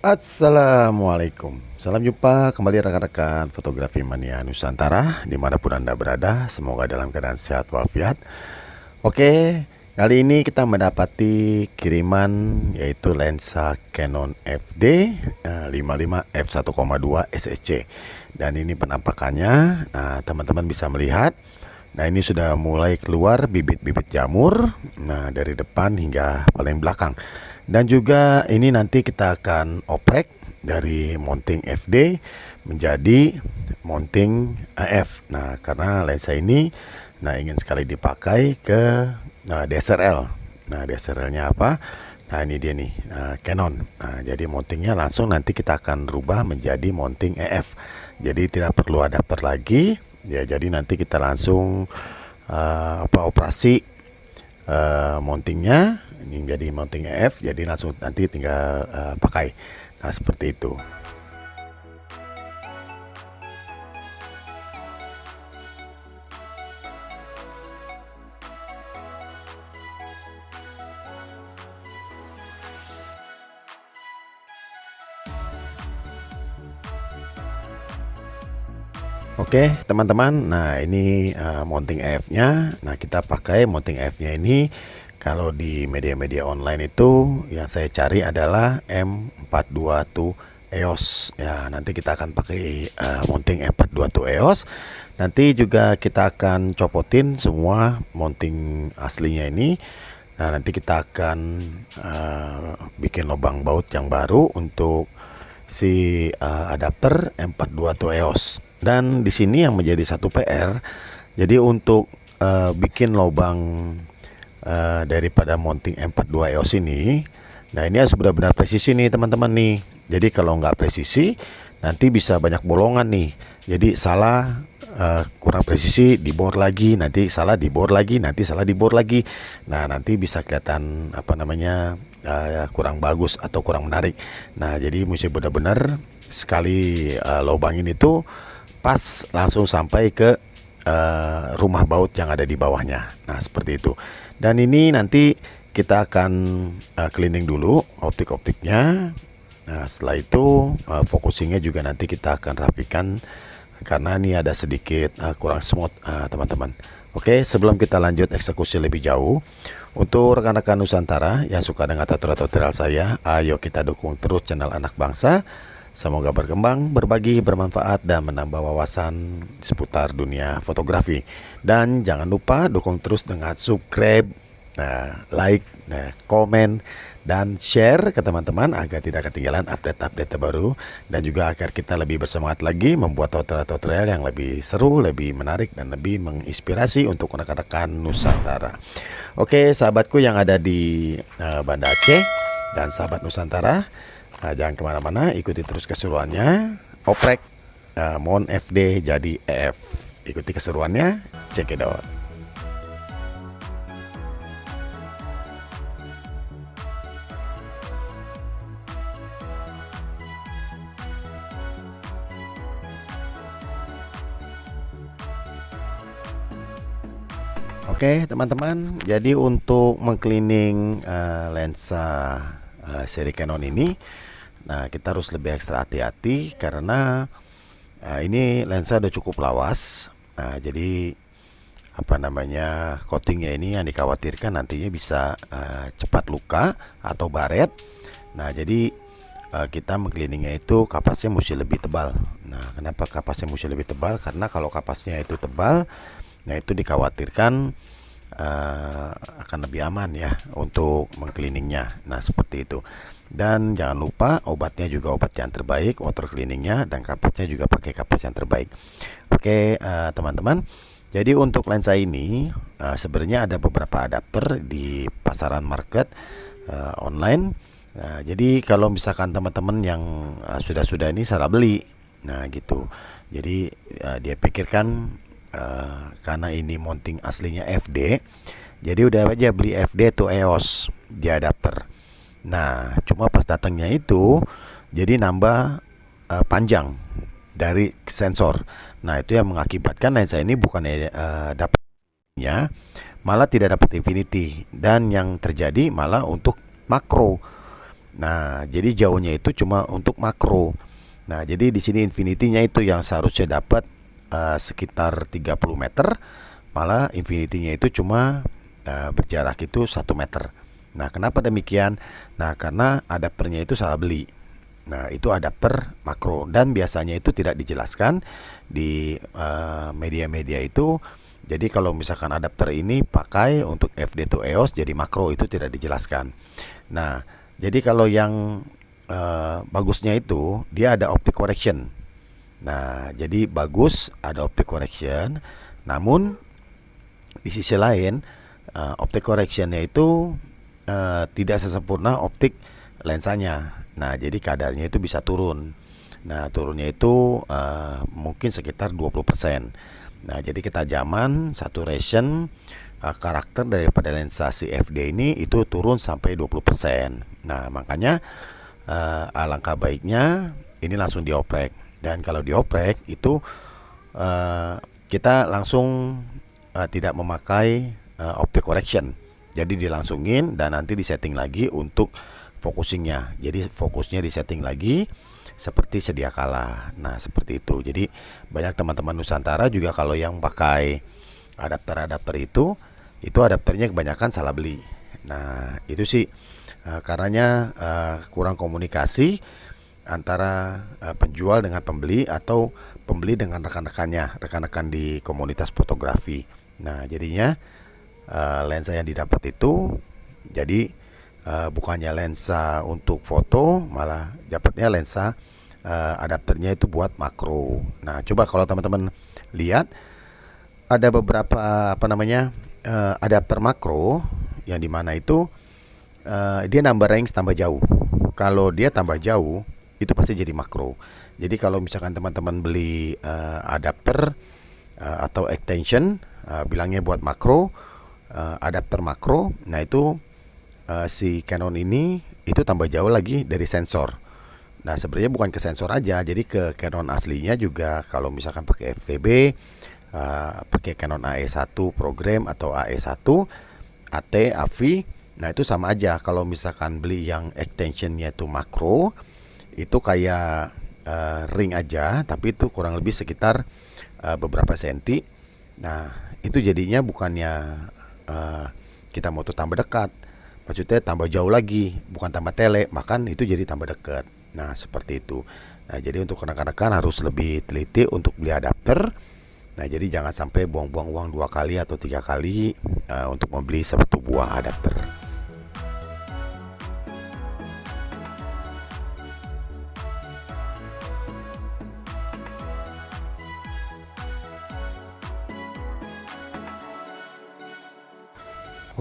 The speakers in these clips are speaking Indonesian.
Assalamualaikum. Salam jumpa kembali rekan-rekan fotografi mania Nusantara dimanapun Anda berada. Semoga dalam keadaan sehat walafiat. Oke, kali ini kita mendapati kiriman yaitu lensa Canon FD 55 f1,2 SSC. Dan ini penampakannya. Nah, teman-teman bisa melihat. Nah, ini sudah mulai keluar bibit-bibit jamur. Nah, dari depan hingga paling belakang. Dan juga ini nanti kita akan oprek dari mounting FD menjadi mounting AF. Nah, karena lensa ini ingin sekali dipakai ke DSLR. Nah, DSLR-nya apa? Nah, ini dia nih, Canon. Nah, jadi mountingnya langsung nanti kita akan rubah menjadi mounting AF. Jadi tidak perlu adapter lagi. Ya, jadi nanti kita langsung operasi mountingnya ini menjadi mounting AF, jadi langsung nanti tinggal pakai. Nah, seperti itu. Oke teman-teman, nah ini mounting AF-nya. Nah, kita pakai mounting AF-nya ini. Kalau di media-media online itu yang saya cari adalah M422 EOS. Ya, nanti kita akan pakai mounting M422 EOS. Nanti juga kita akan copotin semua mounting aslinya ini. Nah, nanti kita akan bikin lubang baut yang baru untuk si adapter M422 EOS. Dan di sini yang menjadi satu PR, jadi untuk bikin lubang daripada mounting M42 EOS ini, nah ini harus benar-benar presisi nih teman-teman nih. Jadi kalau nggak presisi nanti bisa banyak bolongan nih. Jadi salah, kurang presisi dibor lagi, nanti salah dibor lagi, nanti salah dibor lagi. Nah, nanti bisa kelihatan kurang bagus atau kurang menarik. Nah, jadi mesti benar-benar sekali lubangin itu pas langsung sampai ke rumah baut yang ada di bawahnya. Nah, seperti itu. Dan ini nanti kita akan cleaning dulu optik-optiknya. Nah, setelah itu focusingnya juga nanti kita akan rapikan karena ini ada sedikit kurang smooth teman-teman. Oke, sebelum kita lanjut eksekusi lebih jauh, untuk rekan-rekan Nusantara yang suka dengan tutorial saya, ayo kita dukung terus channel Anak Bangsa. Semoga berkembang, berbagi, bermanfaat, dan menambah wawasan seputar dunia fotografi. Dan jangan lupa dukung terus dengan subscribe, like, komen, dan share ke teman-teman agar tidak ketinggalan update-update terbaru. Dan juga agar kita lebih bersemangat lagi membuat tutorial-tutorial yang lebih seru, lebih menarik, dan lebih menginspirasi untuk rekan-rekan Nusantara. Oke, sahabatku yang ada di Banda Aceh dan sahabat Nusantara, jangan kemana-mana, ikuti terus keseruannya. Oprek Mon FD jadi EF. Ikuti keseruannya, check it out. Oke teman-teman, jadi untuk mengcleaning lensa seri Canon ini, nah kita harus lebih ekstra hati-hati karena ini lensa udah cukup lawas. Nah, jadi coatingnya ini yang dikhawatirkan nantinya bisa cepat luka atau baret. Nah, jadi kita mengcleaningnya itu kapasnya mesti lebih tebal. Nah, kenapa kapasnya mesti lebih tebal? Karena kalau kapasnya itu tebal, nah itu dikhawatirkan akan lebih aman ya untuk mengcleaningnya. Nah, seperti itu. Dan jangan lupa obatnya juga obat yang terbaik, water cleaningnya, dan kapasnya juga pakai kapas yang terbaik. Oke teman-teman, jadi untuk lensa ini sebenarnya ada beberapa adapter di pasaran market online. Nah, jadi kalau misalkan teman-teman yang sudah ini salah beli, nah gitu, jadi dia pikirkan karena ini mounting aslinya FD, jadi udah aja beli FD tuh EOS di adapter. Nah, cuma pas datangnya itu jadi nambah panjang dari sensor. Nah, itu yang mengakibatkan lensa ini bukan dapatnya, malah tidak dapat infinity, dan yang terjadi malah untuk makro. Nah, jadi jauhnya itu cuma untuk makro. Nah, jadi di sini infinity-nya itu yang seharusnya dapat sekitar 30 meter, malah infinity-nya itu cuma berjarak itu 1 meter. Nah, kenapa demikian? Nah, karena adapternya itu salah beli. Nah, itu adapter makro dan biasanya itu tidak dijelaskan di media-media itu. Jadi kalau misalkan adapter ini pakai untuk FD to EOS jadi makro, itu tidak dijelaskan. Nah, jadi kalau yang bagusnya itu dia ada optic correction. Nah, jadi bagus ada optic correction. Namun di sisi lain optic correctionnya itu tidak sesempurna optik lensanya. Nah, jadi kadarnya itu bisa turun. Nah, turunnya itu mungkin sekitar 20%. Nah, jadi ketajaman saturation karakter daripada lensa si FD ini itu turun sampai 20%. Nah, makanya alangkah baiknya ini langsung dioprek. Dan kalau dioprek itu kita langsung tidak memakai optic correction. Jadi dilangsungin dan nanti disetting lagi untuk focusingnya. Jadi fokusnya disetting lagi seperti sedia kala. Nah, seperti itu. Jadi banyak teman-teman Nusantara juga kalau yang pakai adapter-adapter itu adapternya kebanyakan salah beli. Nah, itu sih karenanya kurang komunikasi antara penjual dengan pembeli atau pembeli dengan rekan-rekan di komunitas fotografi. Nah, jadinya lensa yang didapat itu jadi bukannya lensa untuk foto, malah dapatnya lensa adapternya itu buat makro. Nah, coba kalau teman-teman lihat ada beberapa adapter makro yang dimana itu dia nambah range tambah jauh. Kalau dia tambah jauh itu pasti jadi makro. Jadi kalau misalkan teman-teman beli adapter atau extension bilangnya buat makro, adapter makro, nah itu si Canon ini itu tambah jauh lagi dari sensor. Nah, sebenarnya bukan ke sensor aja, jadi ke Canon aslinya juga. Kalau misalkan pakai FTB, pakai Canon AE1 program atau AE1, AT, AV, nah itu sama aja. Kalau misalkan beli yang extensionnya itu makro, itu kayak ring aja, tapi itu kurang lebih sekitar beberapa senti. Nah, itu jadinya bukannya kita mau tuh tambah dekat, maksudnya tambah jauh lagi, bukan tambah tele, makan itu jadi tambah dekat. Nah, seperti itu. Nah, jadi untuk rekan-rekan harus lebih teliti untuk beli adapter. Nah, jadi jangan sampai buang-buang uang 2 kali atau 3 kali untuk membeli satu buah adapter.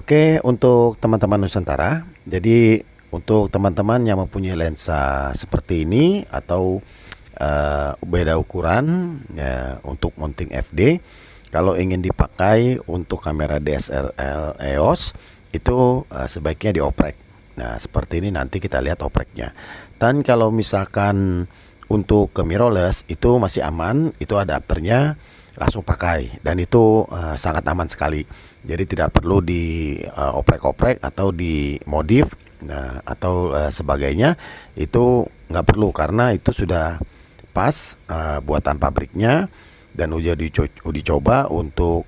Oke, untuk teman-teman Nusantara, jadi untuk teman-teman yang mempunyai lensa seperti ini atau beda ukuran ya, untuk mounting FD, kalau ingin dipakai untuk kamera DSLR EOS itu sebaiknya dioprek. Nah, seperti ini nanti kita lihat opreknya. Dan kalau misalkan untuk ke mirrorless itu masih aman, itu adapternya langsung pakai dan itu sangat aman sekali. Jadi tidak perlu di oprek-oprek atau dimodif atau sebagainya, itu nggak perlu karena itu sudah pas buatan pabriknya dan udah dicoba untuk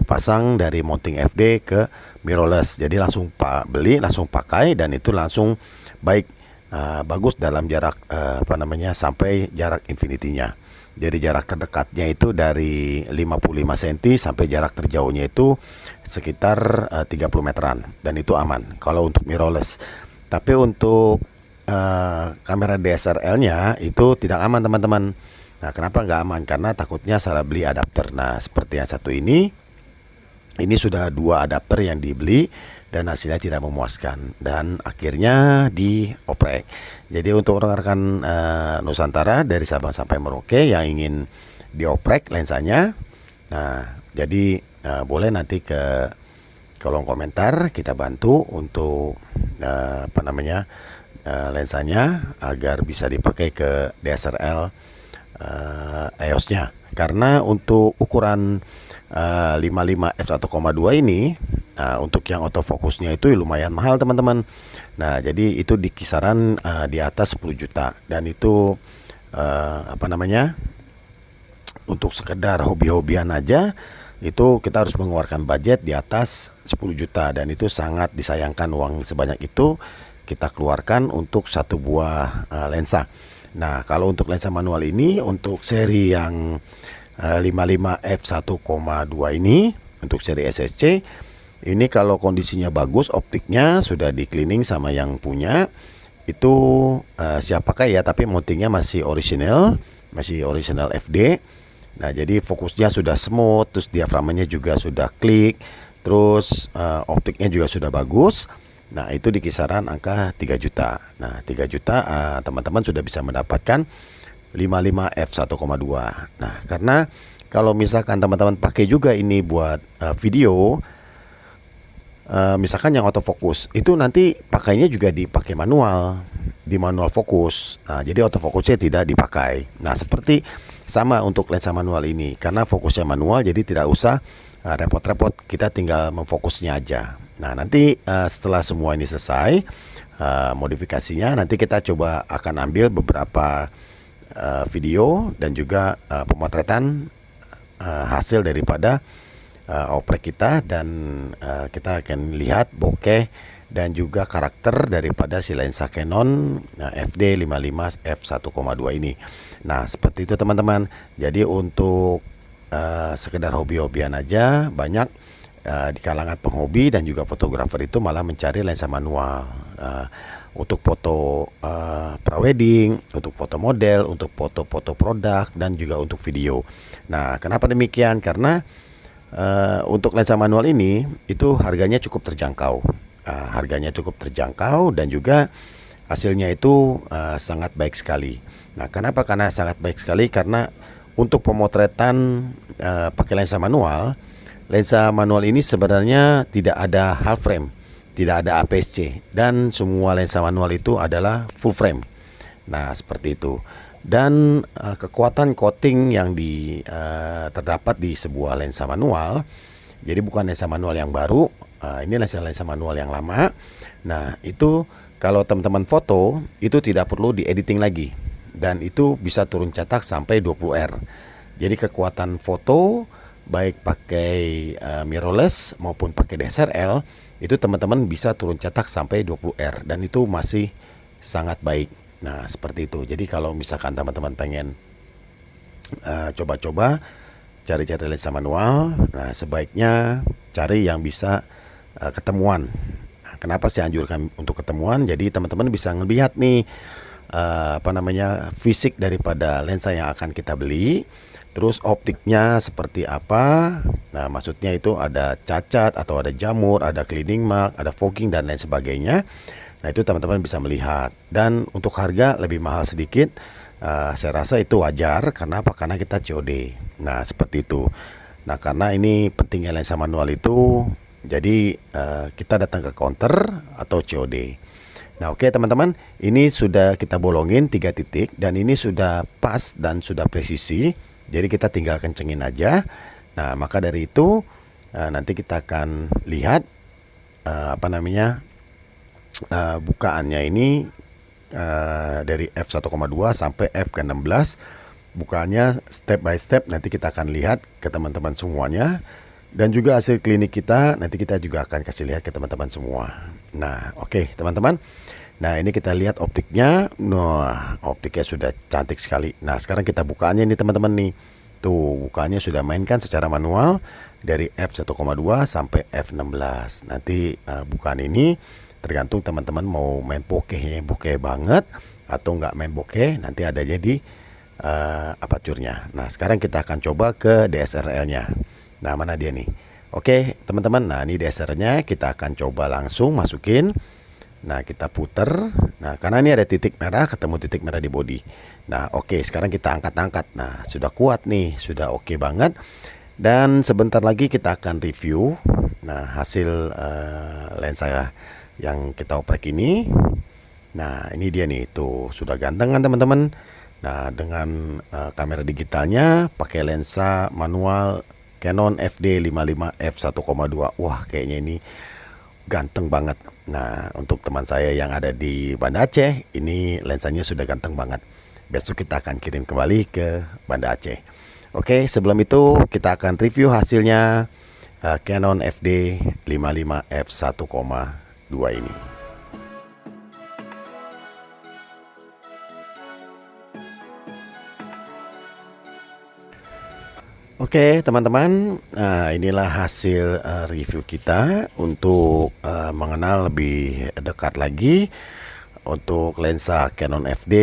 pasang dari mounting FD ke mirrorless. Jadi langsung beli langsung pakai dan itu langsung baik, bagus dalam jarak sampai jarak infinity-nya. Jadi jarak terdekatnya itu dari 55 cm sampai jarak terjauhnya itu sekitar 30 meteran dan itu aman kalau untuk mirrorless. Tapi untuk kamera DSLR-nya itu tidak aman, teman-teman. Nah, kenapa nggak aman? Karena takutnya salah beli adapter. Nah, seperti yang satu ini sudah 2 adapter yang dibeli dan hasilnya tidak memuaskan dan akhirnya dioprek. Jadi untuk rekan-rekan Nusantara dari Sabang sampai Merauke yang ingin dioprek lensanya, nah jadi boleh nanti ke kolom komentar, kita bantu untuk lensanya agar bisa dipakai ke DSLR EOS-nya. Karena untuk ukuran 55 f1,2 ini Nah, untuk yang autofokusnya itu lumayan mahal teman-teman. Nah, jadi itu di kisaran di atas 10 juta, dan itu apa namanya, untuk sekedar hobi-hobian aja itu kita harus mengeluarkan budget di atas 10 juta, dan itu sangat disayangkan uang sebanyak itu kita keluarkan untuk satu buah lensa. Nah, kalau untuk lensa manual ini untuk seri yang 55 f1,2 ini, untuk seri SSC ini kalau kondisinya bagus, optiknya sudah di cleaning sama yang punya itu siap pakai ya, tapi mountingnya masih original FD. Nah, jadi fokusnya sudah smooth, terus diaframanya juga sudah klik, terus optiknya juga sudah bagus. Nah, itu di kisaran angka 3 juta. Nah, 3 juta teman-teman sudah bisa mendapatkan 55 f1,2. Nah, karena kalau misalkan teman-teman pakai juga ini buat video, misalkan yang autofokus itu nanti pakainya juga dipakai manual, di manual fokus. Nah, jadi autofokusnya tidak dipakai. Nah, seperti sama untuk lensa manual ini, karena fokusnya manual jadi tidak usah repot-repot, kita tinggal memfokusnya aja. Nah, nanti setelah semua ini selesai modifikasinya, nanti kita coba akan ambil beberapa video dan juga pemotretan hasil daripada oprek kita, dan kita akan lihat bokeh dan juga karakter daripada si lensa Canon FD 55 f1,2 ini. Nah, seperti itu teman-teman. Jadi untuk sekedar hobi-hobian aja, banyak di kalangan penghobi dan juga fotografer itu malah mencari lensa manual untuk foto prawedding, untuk foto model, untuk foto-foto produk, dan juga untuk video. Nah, kenapa demikian? Karena untuk lensa manual ini itu harganya cukup terjangkau. Harganya cukup terjangkau dan juga hasilnya itu sangat baik sekali. Nah, kenapa? Karena sangat baik sekali karena untuk pemotretan pakai lensa manual ini sebenarnya tidak ada half frame, tidak ada APS-C, dan semua lensa manual itu adalah full frame. Nah, seperti itu. Dan kekuatan coating yang terdapat di sebuah lensa manual, jadi bukan lensa manual yang baru, ini lensa manual yang lama. Nah, itu kalau teman-teman foto itu tidak perlu di editing lagi, dan itu bisa turun cetak sampai 20R. Jadi kekuatan foto baik pakai mirrorless maupun pakai DSLR itu teman-teman bisa turun cetak sampai 20R, dan itu masih sangat baik. Nah, seperti itu. Jadi kalau misalkan teman-teman pengen coba-coba cari-cari lensa manual, nah sebaiknya cari yang bisa ketemuan. Nah, kenapa saya anjurkan untuk ketemuan? Jadi teman-teman bisa ngelihat nih fisik daripada lensa yang akan kita beli, terus optiknya seperti apa. Nah, maksudnya itu ada cacat atau ada jamur, ada cleaning mark, ada fogging dan lain sebagainya. Nah, itu teman-teman bisa melihat. Dan untuk harga lebih mahal sedikit, saya rasa itu wajar. Karena apa? Karena kita COD. Nah, seperti itu. Nah, karena ini pentingnya lensa manual itu, jadi kita datang ke counter atau COD. Nah, oke teman-teman, ini sudah kita bolongin 3 titik, dan ini sudah pas dan sudah presisi. Jadi kita tinggal kencengin aja. Nah, maka dari itu nanti kita akan lihat bukaannya ini dari f1,2 sampai f16. Bukaannya step by step, nanti kita akan lihat ke teman-teman semuanya, dan juga hasil klinik kita nanti kita juga akan kasih lihat ke teman-teman semua. Nah, oke teman-teman. Nah, ini kita lihat optiknya. Nah, optiknya sudah cantik sekali. Nah, sekarang kita bukaannya nih teman-teman nih. Tuh, bukaannya sudah mainkan secara manual dari f1,2 sampai f16. Nanti bukaan ini tergantung teman-teman mau main bokehnya bokeh banget atau nggak main bokeh, nanti adanya di aperture-nya. Nah, sekarang kita akan coba ke DSLR-nya. Nah, mana dia nih? Oke teman-teman, nah ini DSLR-nya kita akan coba langsung masukin. Nah, kita puter. Nah, karena ini ada titik merah, ketemu titik merah di body. Nah, oke, sekarang kita angkat-angkat. Nah, sudah kuat nih, sudah oke banget. Dan sebentar lagi kita akan review hasil lensa yang kita oprek ini. Nah, ini dia nih, tuh sudah ganteng kan teman-teman. Nah, dengan kamera digitalnya pakai lensa manual Canon FD 55 f1,2. Wah, kayaknya ini ganteng banget. Nah, untuk teman saya yang ada di Banda Aceh, ini lensanya sudah ganteng banget. Besok kita akan kirim kembali ke Banda Aceh. Oke, sebelum itu kita akan review hasilnya Canon FD 55 f1,2 ini. Oke teman-teman, inilah hasil review kita untuk mengenal lebih dekat lagi untuk lensa Canon FD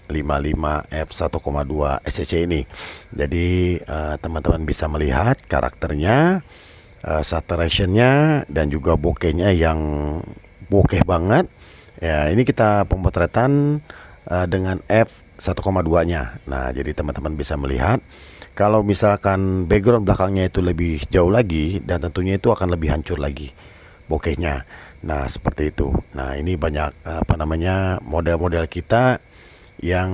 55 f1,2 SEC ini. Jadi teman-teman bisa melihat karakternya, saturationnya, dan juga bokehnya yang bokeh banget. Ya, ini kita pemotretan dengan f1,2-nya. Nah, jadi teman-teman bisa melihat kalau misalkan background belakangnya itu lebih jauh lagi, dan tentunya itu akan lebih hancur lagi bokehnya. Nah, seperti itu. Nah, ini banyak model-model kita yang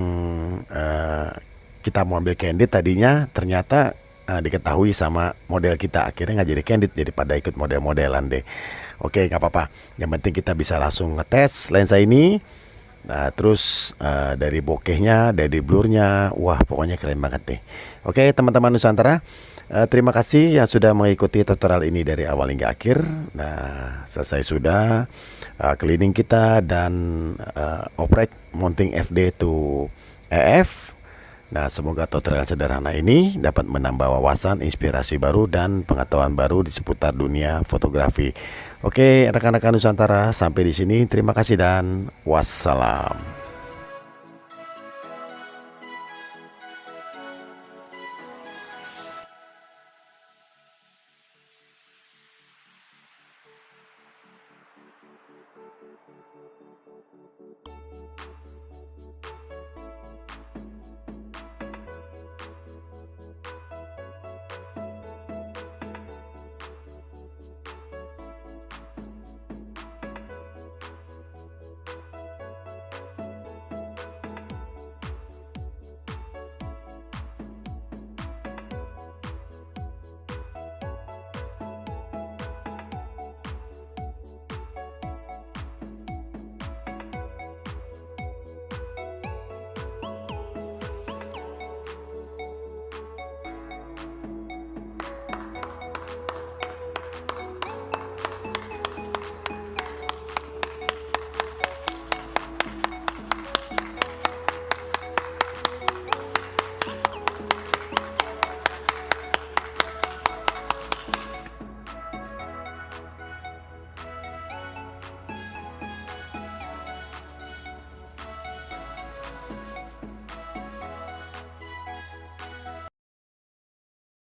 kita mau ambil candid tadinya, ternyata diketahui sama model kita, akhirnya nggak jadi candid, jadi pada ikut model-modelan deh. Oke, nggak apa-apa. Yang penting kita bisa langsung ngetes lensa ini. Nah, terus dari bokehnya, dari blurnya, wah pokoknya keren banget deh. Oke teman-teman Nusantara, terima kasih yang sudah mengikuti tutorial ini dari awal hingga akhir. Nah, selesai sudah cleaning kita dan operate mounting FD to EF. Nah, semoga tutorial sederhana ini dapat menambah wawasan, inspirasi baru, dan pengetahuan baru di seputar dunia fotografi. Oke, rekan-rekan Nusantara, sampai di sini. Terima kasih dan wassalam.